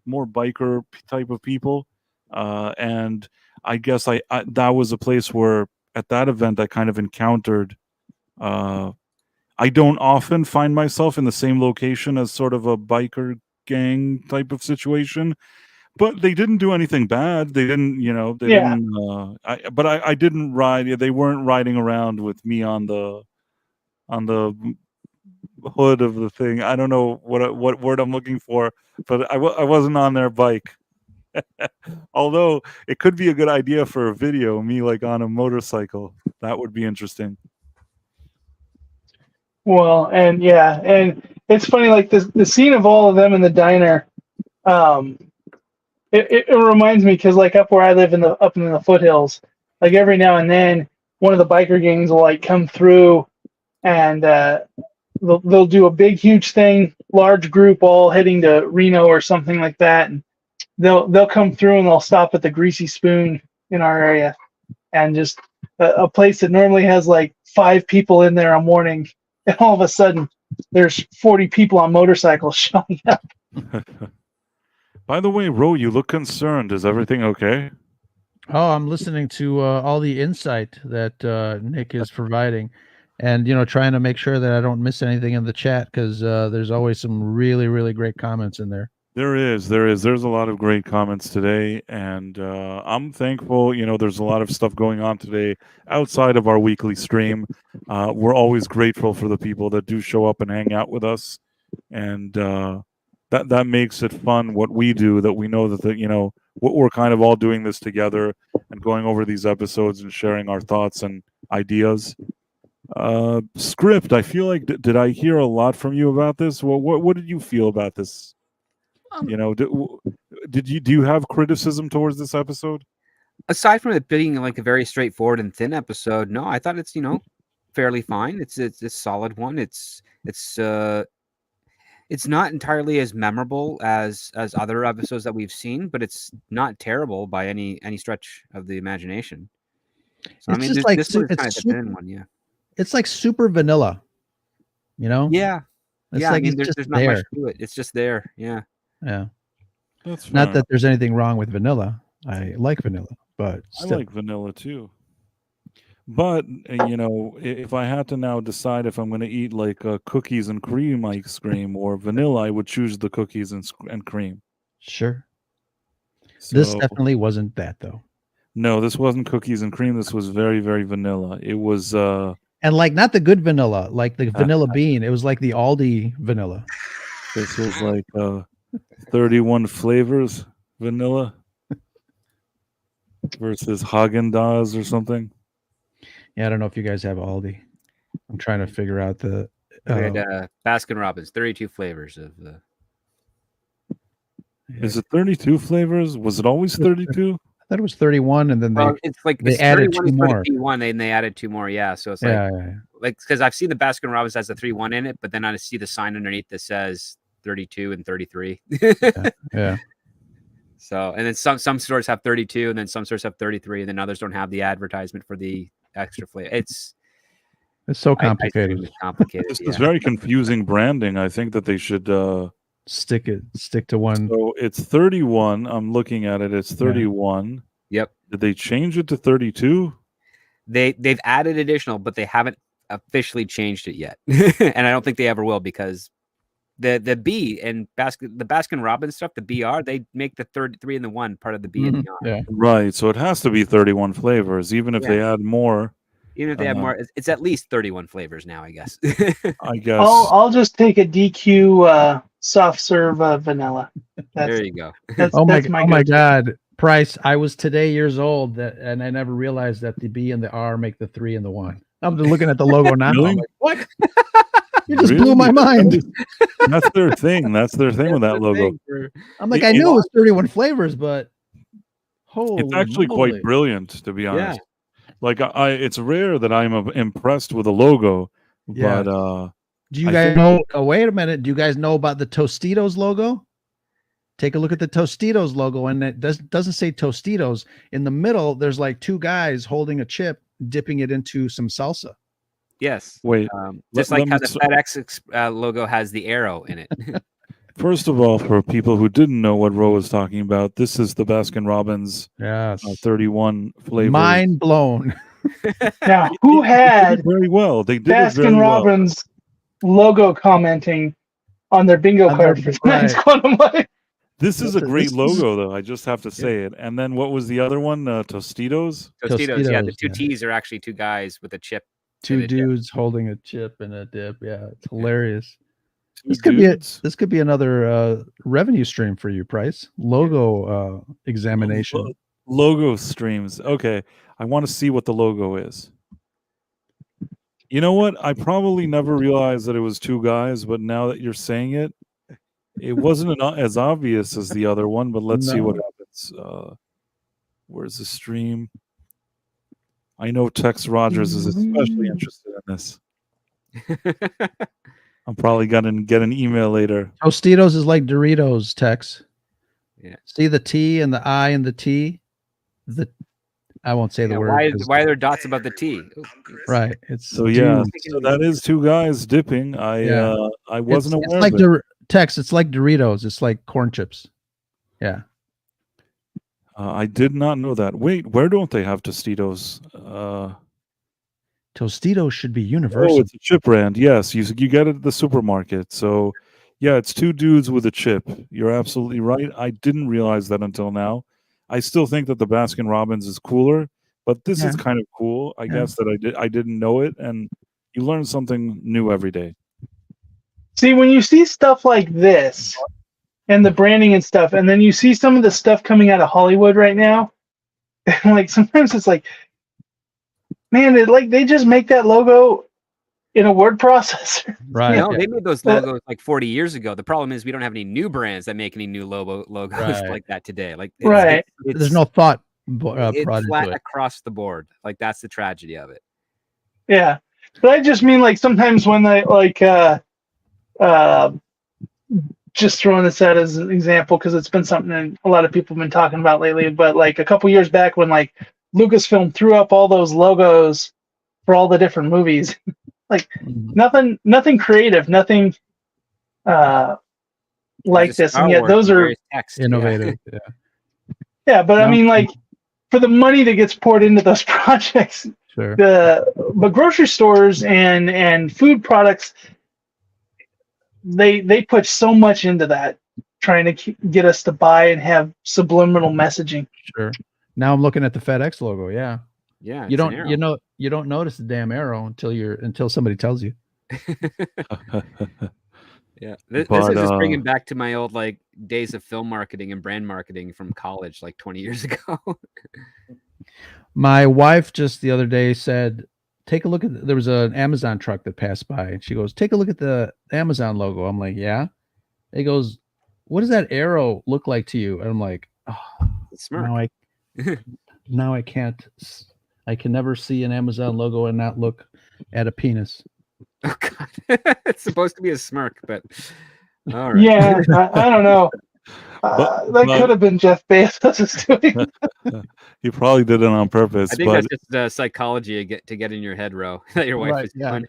more biker type of people, and I guess I that was a place where at that event I kind of encountered. I don't often find myself in the same location as sort of a biker gang type of situation, but they didn't do anything bad. They didn't, didn't. I didn't ride. They weren't riding around with me on the hood of the thing. I don't know what word I'm looking for, but I wasn't on their bike. Although it could be a good idea for a video, me like on a motorcycle. That would be interesting. Well, and it's funny, like the scene of all of them in the diner. It reminds me because like up where I live up in the foothills, like every now and then one of the biker gangs will like come through, and they'll do a big huge thing, large group all heading to Reno or something like that, and they'll come through and they'll stop at the Greasy Spoon in our area, and just a place that normally has like 5 people in there a morning, and all of a sudden there's 40 people on motorcycles showing up. By the way, Ro, you look concerned. Is everything okay? Oh, I'm listening to all the insight that Nick is providing, and trying to make sure that I don't miss anything in the chat, because there's always some really, really great comments in there. There's a lot of great comments today, and I'm thankful. There's a lot of stuff going on today outside of our weekly stream. We're always grateful for the people that do show up and hang out with us, and that makes it fun. What we do, that we know that we're kind of all doing this together and going over these episodes and sharing our thoughts and ideas. Script, I feel like did I hear a lot from you about this? What did you feel about this? Do you have criticism towards this episode? Aside from it being like a very straightforward and thin episode, no, I thought it's fairly fine. It's a solid one. It's not entirely as memorable as other episodes that we've seen, but it's not terrible by any stretch of the imaginine. So I mean, this one is kind of the thin one, yeah. It's like super vanilla, Yeah, It's yeah. like I mean, it's there's just not there. much to it. It's just there. Yeah. Yeah. That's Not fair. that there's anything wrong with vanilla. I like vanilla, but I still. like vanilla too. But if I had to now decide if I'm going to eat like cookies and cream ice cream or vanilla, I would choose the cookies and cream. Sure. This So, definitely wasn't that though. no, this wasn't cookies and cream. This was very, very vanilla. It was And like not the good vanilla, like the vanilla bean. It was like the Aldi vanilla. this was like 31 flavors vanilla versus Haagen-Dazs or something. Yeah, I don't know if you guys have Aldi. I'm trying to figure out the. We had Baskin Robbins, 32 flavors of the. Is it 32 flavors? Was it always 32? I thought it was 31, and then It's like they it's added 31 two is for the more. P1, and they added 2 more. Yeah, so it's yeah, like because I've seen the Baskin Robbins has the 3-1 in it, but then I see the sign underneath that says 32 and 33. yeah. So and then some stores have 32, and then some stores have 33, and then others don't have the advertisement for the extra flavor. It's so complicated. It's complicated. This is very confusing branding. I think that they should Stick to one. So it's 31. I'm looking at it. It's 31. Yep. Did they change it to 32? They've added additional, but they haven't officially changed it yet, and I don't think they ever will, because the B and the Baskin Robbins stuff, the BR, they make the 33 and the 1 part of the B and the R. Yeah. Right. So it has to be 31 flavors, even if they add more. Even if they have more, it's at least 31 flavors now, I guess. I guess. I'll just take a DQ soft serve vanilla. There you go. Oh my go-to. God, Price! I was today years old, and I never realized that the B and the R make the 3 and the 1. I'm just looking at the logo now. Really? I'm like, what? You just blew my mind. That's their thing. That's their thing with that logo. I'm like, I knew it was 31 flavors, but holy, It's actually moly. quite brilliant, to be honest. Yeah. Like it's rare that I'm impressed with a logo, Yeah. but Do you I guys think- know? Oh, wait a minute. Do you guys know about the Tostitos logo? Take a look at the Tostitos logo, and it doesn't say Tostitos. In the middle, there's like 2 guys holding a chip, dipping it into some salsa. Yes. wait. Just let like how me the FedEx logo has the arrow in it. First of all, for people who didn't know what Ro was talking about, this is the Baskin Robbins Yes. 31 flavors. Mind blown. Now, who They had did very well. They did it very Baskin well. Robbins logo commenting on their bingo On card their- for tonight's Quantum Life? This is a great This is- logo, though. I just have to say it. And then what was the other one? Tostitos. Tostitos, yeah. The Tostitos, 2 yeah. T's are actually 2 guys with a chip. 2 And a dip. dudes holding a chip and a dip. Yeah, it's hilarious. This could be another revenue stream for you, Price. Logo examination. Logo streams. Okay, I want to see what the logo is. You know what? I probably never realized that it was two guys, but now that you're saying it, it wasn't as obvious as the other one. But let's see what happens. Where's the stream? I know Tex Rogers is especially interested in this. I'm probably gonna get an email later. Tostitos is like Doritos, Tex. Yeah. See the T and the I and the T. I won't say the word. Why are there dots above the T? Right. It's so that is two guys dipping. I wasn't aware. It's like Tex. It's like Doritos. It's like corn chips. Yeah. I did not know that. Wait, where don't they have Tostitos? Tostitos should be universal. Oh, it's a chip brand. Yes, you get it at the supermarket. So, yeah, it's two dudes with a chip. You're absolutely right. I didn't realize that until now. I still think that the Baskin Robbins is cooler, but this is kind of cool. I guess that I didn't know it, and you learn something new every day. See, when you see stuff like this and the branding and stuff, and then you see some of the stuff coming out of Hollywood right now, like sometimes it's like, man, they just make that logo in a word processor. Right. They made those logos like 40 years ago. The problem is we don't have any new brands that make any new logos like that today. Like, there's no thought. It's flat across the board. Like, that's the tragedy of it. Yeah, but I just mean like sometimes when they just throwing this out as an example because it's been something that a lot of people have been talking about lately. But like a couple years back when like Lucasfilm threw up all those logos for all the different movies. Like nothing creative, nothing like this, and yet those are innovative. Yeah, but I mean, like for the money that gets poured into those projects, but grocery stores and food products, they put so much into that, trying to get us to buy and have subliminal messaging. Sure. Now I'm looking at the FedEx logo. Yeah. Yeah, you don't notice the damn arrow until somebody tells you. Yeah, this is just bringing back to my old like days of film marketing and brand marketing from college, like 20 years ago. My wife just the other day said, "Take a look at." There was an Amazon truck that passed by, and she goes, "Take a look at the Amazon logo." I'm like, "Yeah." He goes, "What does that arrow look like to you?" And I'm like, "Oh, now I can't." I can never see an Amazon logo and not look at a penis. Oh God, it's supposed to be a smirk, but all right. Yeah, I don't know. That could have been Jeff Bezos doing. He probably did it on purpose. I think that's just psychology to get in your head, Ro. That your wife is doing.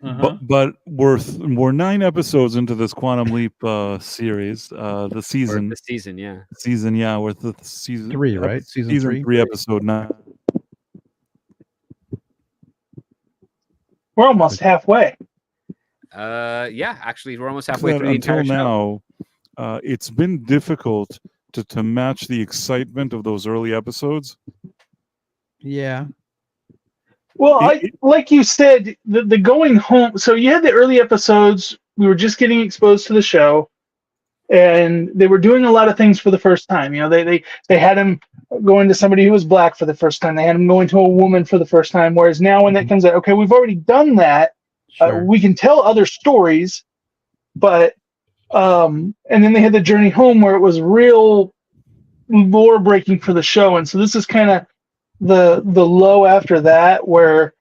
But we're 9 episodes into this Quantum Leap series. The season, yeah. We're the season 3, right? Season 3, episode 9. We're almost halfway. Yeah, actually, we're almost halfway through the entire show. Now, it's been difficult to match the excitement of those early episodes. Yeah. Well, like you said, the going home. So you had the early episodes. We were just getting exposed to the show, and they were doing a lot of things for the first time. You know, they had him going to somebody who was black for the first time. They had him going to a woman for the first time. Whereas now, when that comes out, okay, we've already done that. Sure. We can tell other stories, but and then they had the journey home where it was real lore breaking for the show. And so this is kind of the low after that, where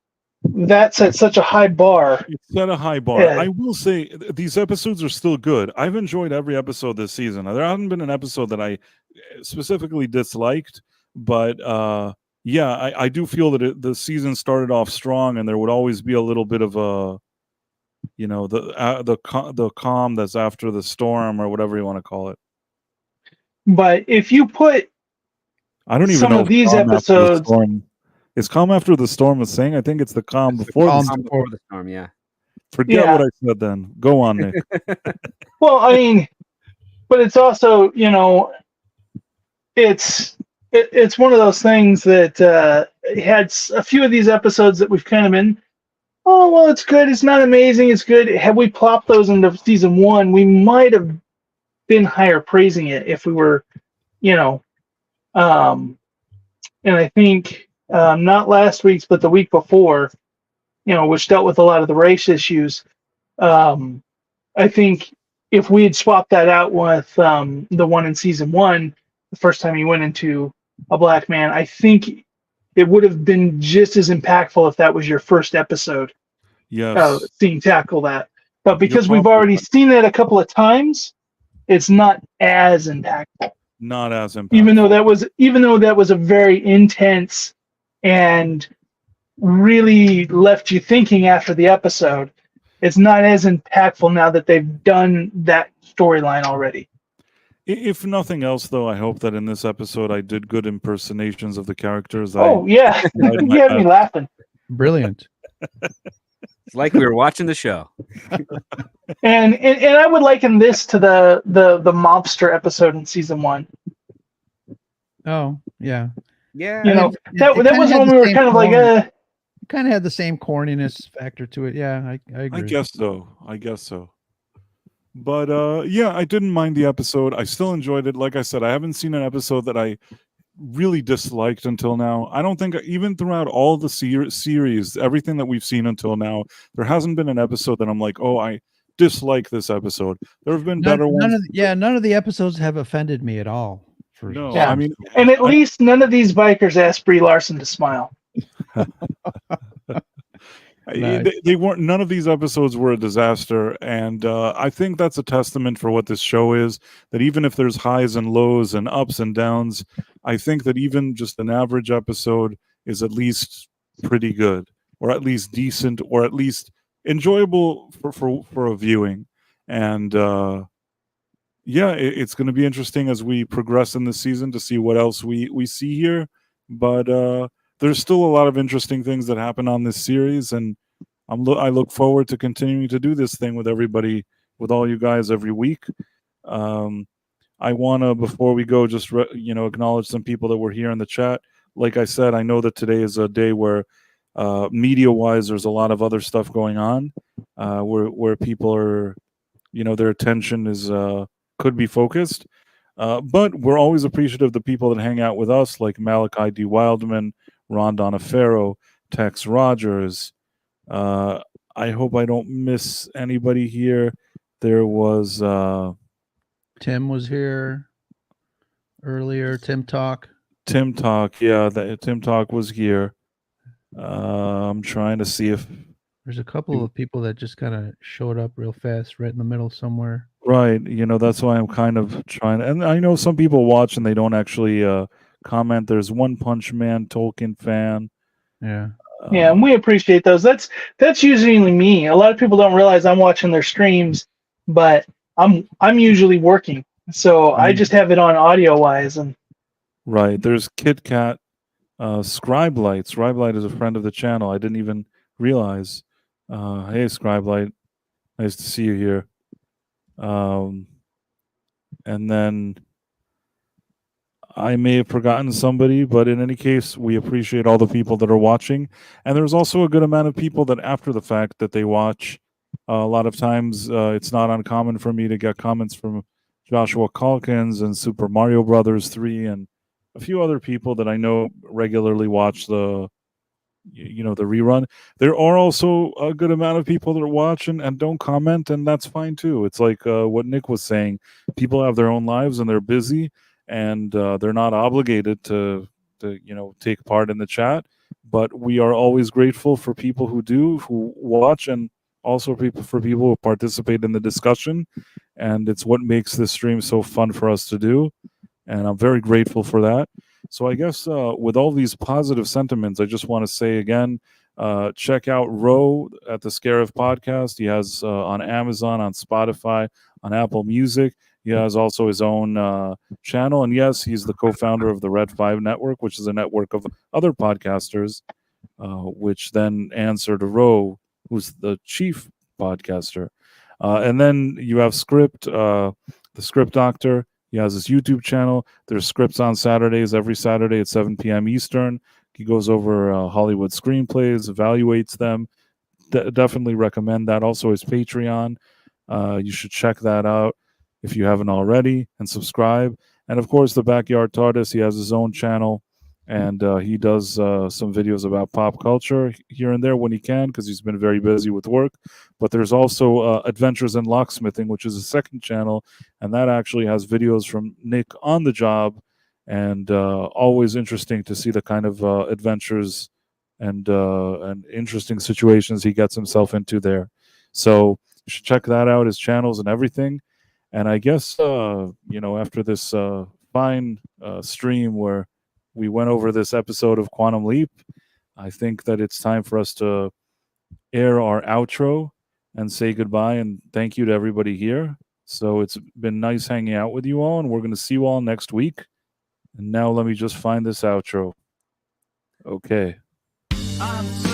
that set such a high bar. It set a high bar. Yeah. I will say these episodes are still good. I've enjoyed every episode this season. There hasn't been an episode that I specifically disliked, but yeah, I do feel that the season started off strong, and there would always be a little bit of a, you know, the calm that's after the storm, or whatever you want to call it. But if you put, I don't even some know of these episodes. Is calm after the storm a thing? I think it's the calm before the storm. Yeah. Forget what I said then. Go on, Nick. Well, I mean, but it's also, you know, it's one of those things that had a few of these episodes that we've kind of been, oh, well, it's good. It's not amazing. It's good. Had we plopped those into season 1, we might have been higher praising it if we were, and I think not last week's, but the week before, which dealt with a lot of the race issues. I think if we had swapped that out with the one in season 1, the first time he went into a black man, I think it would have been just as impactful if that was your first episode. Yes. Seeing tackle that. But because we've already seen it a couple of times, it's not as impactful. Not as impactful. Even though that was a very intense and really left you thinking after the episode, it's not as impactful now that they've done that storyline already. If nothing else, though, I hope that in this episode I did good impersonations of the characters. Yeah. You had me laughing. Brilliant. It's like we were watching the show. And I would liken this to the mobster episode in season 1. Oh, yeah. Yeah. That was when we were kind of like, it kind of had the same corniness factor to it. Yeah, I agree. I guess so. But yeah, I didn't mind the episode. I still enjoyed it. Like I said, I haven't seen an episode that I really disliked until now. I don't think, even throughout all the series, everything that we've seen until now, there hasn't been an episode that I'm like, oh, I dislike this episode. There have been better ones. None of the episodes have offended me at all. No, yeah. I mean, and at least none of these bikers asked Brie Larson to smile. Nice. They weren't. None of these episodes were a disaster, and I think that's a testament for what this show is. That even if there's highs and lows and ups and downs, I think that even just an average episode is at least pretty good, or at least decent, or at least enjoyable for a viewing. And yeah, it's going to be interesting as we progress in this season to see what else we see here. But there's still a lot of interesting things that happen on this series, and I look forward to continuing to do this thing with everybody, with all you guys every week. I want to, before we go, just acknowledge some people that were here in the chat. Like I said, I know that today is a day where media-wise there's a lot of other stuff going on, where people are, their attention is could be focused. But we're always appreciative of the people that hang out with us, like Malachi D. Wildman, Ron Donafero, Tex Rogers. I hope I don't miss anybody here. There was Tim was here earlier. Tim Talk, yeah, Tim Talk was here. I'm trying to see if there's a couple of people that just kind of showed up real fast, right in the middle somewhere. Right, that's why I'm kind of trying. And I know some people watch and they don't actually comment. There's One Punch Man Tolkien fan. Yeah. Yeah, and we appreciate those. That's usually me. A lot of people don't realize I'm watching their streams, but I'm usually working, so I just have it on audio wise. And right, there's Kit Kat, Scribelight. Scribelight is a friend of the channel. I didn't even realize. Hey, Scribelight, nice to see you here. And then I may have forgotten somebody, but in any case, we appreciate all the people that are watching. And there's also a good amount of people that after the fact that they watch. A lot of times it's not uncommon for me to get comments from Joshua Calkins and Super Mario Brothers 3 and a few other people that I know regularly watch the rerun. There are also a good amount of people that are watching and don't comment, and that's fine too. It's like what Nick was saying. People have their own lives and they're busy, and they're not obligated to take part in the chat. But we are always grateful for people who watch, and also for people who participate in the discussion. And it's what makes this stream so fun for us to do. And I'm very grateful for that. So I guess with all these positive sentiments, I just want to say again, check out Ro at the Scarif Podcast. He has on Amazon, on Spotify, on Apple Music. He has also his own channel. And yes, he's the co-founder of the Red 5 Network, which is a network of other podcasters, which then answer to Ro, who's the chief podcaster. And then you have Script, the Script Doctor. He has his YouTube channel. There's scripts on Saturdays, every Saturday at 7 p.m. Eastern. He goes over Hollywood screenplays, evaluates them, definitely recommend that. Also, his Patreon. You should check that out if you haven't already, and subscribe. And of course, the Back Yard Tardis. He has his own channel, and he does some videos about pop culture here and there when he can, because he's been very busy with work. But there's also Adventures in Locksmithing, which is a second channel, and that actually has videos from Nick on the job, and always interesting to see the kind of adventures and interesting situations he gets himself into there. So you should check that out, his channels and everything. And I guess after this fine stream where we went over this episode of Quantum Leap, I think that it's time for us to air our outro and say goodbye and thank you to everybody here. So it's been nice hanging out with you all, and we're going to see you all next week. And now let me just find this outro. Okay. I'm